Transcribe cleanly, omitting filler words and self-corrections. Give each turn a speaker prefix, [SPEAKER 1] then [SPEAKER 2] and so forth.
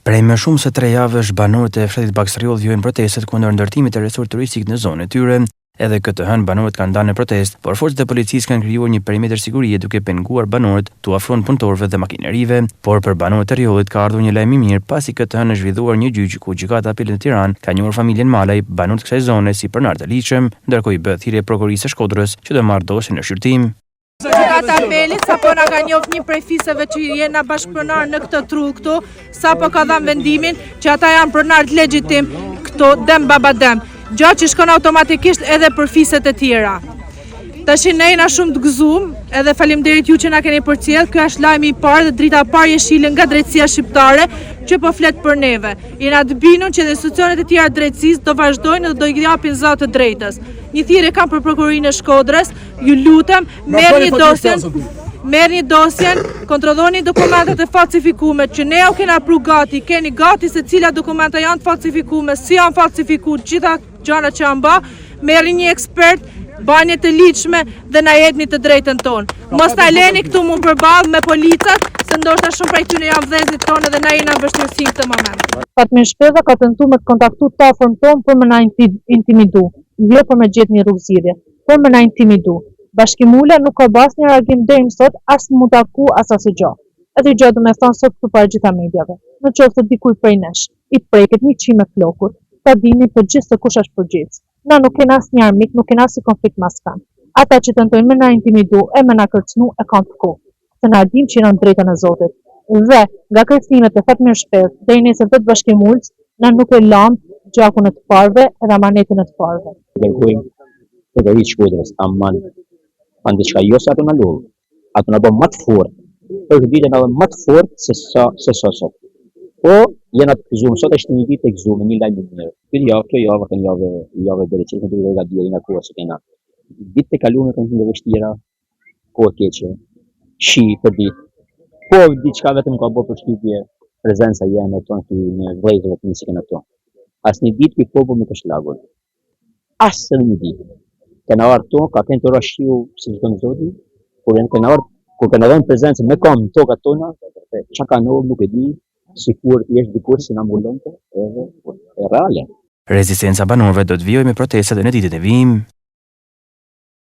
[SPEAKER 1] Prej më shumë se 3 javësh, banorët e fshatit Bakstriol vjojnë protestet kundër ndërtimit të resort turistik në zonën e tyre. Edhe këtë hënë banorët kanë dalë në protestë, por forcat e policisë kanë krijuar një perimetër sigurie duke penguar banorët tu afruar punëtorëve dhe makinerive. Por për banorët e Rriolit ka ardhur një lajm i mirë, pasi këtë hënë është zhvilluar një gjyq ku gjykata e apelit në Tiranë ka njohur familjen Malaj, banorët e kësaj zone si pronar të ligjshëm, ndërkohë i bëhet thirrje prokurorisë së Shkodrës që do marrë dosjen në shqyrtim.
[SPEAKER 2] Gjykata e apelit sapo na ka njoft një prej fisëve që jena bashkëpronar në këtë trull këtu, sapo ka dhënë vendimin që ata janë pronar të legjitim këtu dem baba dem. Gjatë që shkon automatikisht edhe për fiset e tjera. Tash ne jena shumë të gëzuar, edhe faleminderit ju që na keni përcjell. Ky është lajmi i parë dhe drita e parë jeshile nga drejtësia shqiptare që po flet për neve. Jena të bindur që institucionet e tjera të drejtësisë do vazhdojnë dhe do i japin zot të drejtës. Një thirrje kam për prokurorinë e Shkodrës, ju lutem, merrni dosjen, kontrolloni dokumentat e falsifikuar që ne u kena pru gati, keni gati se cila dokumenta janë të falsifikuar, si janë falsifikuar, gjitha gjërat që janë bë, merrni një ekspert, bani të ligjshme dhe na jepni të drejtën tonë. Mos na leni këtu mund përballë me policat, se ndoshta shumë prej tyre janë vëllezërit tonë dhe na jena në vështirësi në këtë moment.
[SPEAKER 3] Fatmir Shpeza ka tentuar me të kontaktu të afërm tonë për më na intimidu, jo për me gjetë një rrugë zgjidhje, për më na intimidu. Bashkimule nuk ka bas një reagim deri më sot, as mu taku as asgjë. Atë gjë do me thonë sot përpara gjitha mediave. Në qoftë se dikuj prej nesh i preket një çim me flokut, ta dini të gjithë se kush është përgjithës. Na nuk kena asnjë armik, nuk kena asnjë konflikt mas kan. Ata që tentojnë me na intimidu e me na kërcënu e kanë të kohë. Se na dim që janë drejtën e Zotit. Dhe nga kërcimet e Fatmir Shpez deri nesër të bashkimulës, na nuk e lam gjakun e të parëve edhe amanetin e të parëve.
[SPEAKER 4] Kërkojmë përveç Shkodrës, aman kanë diçka jo sa ato na lodh. Ato na bën më të fortë. Për këtë ditë na bën më të fortë se sot. Po jena të gëzuar, sot është një ditë të gëzuar, një lajm i mirë. Kjo javë kanë javë drejtësi që do të deri nga koha që kena. Ditët e kaluara kanë qenë vështira, kohë keqe, shi për ditë. Po diçka vetëm ka bërë përshtypje prezenca jeme tonë në vëllezërve të nisën ato. Asnjë ditë ky popull nuk është lagur. Asnjë ditë. Kena ardhur tonë, ka kënë të rashiu si të në Zoti, kur kena dhënë prezencën me kam në tokat tona, që ka nëllë nuk e di, sikur jeshtë dikur si në ambulante, edhe e reale.
[SPEAKER 1] Rezistenca banorëve do të vijojë me protestat në ditët e vijim.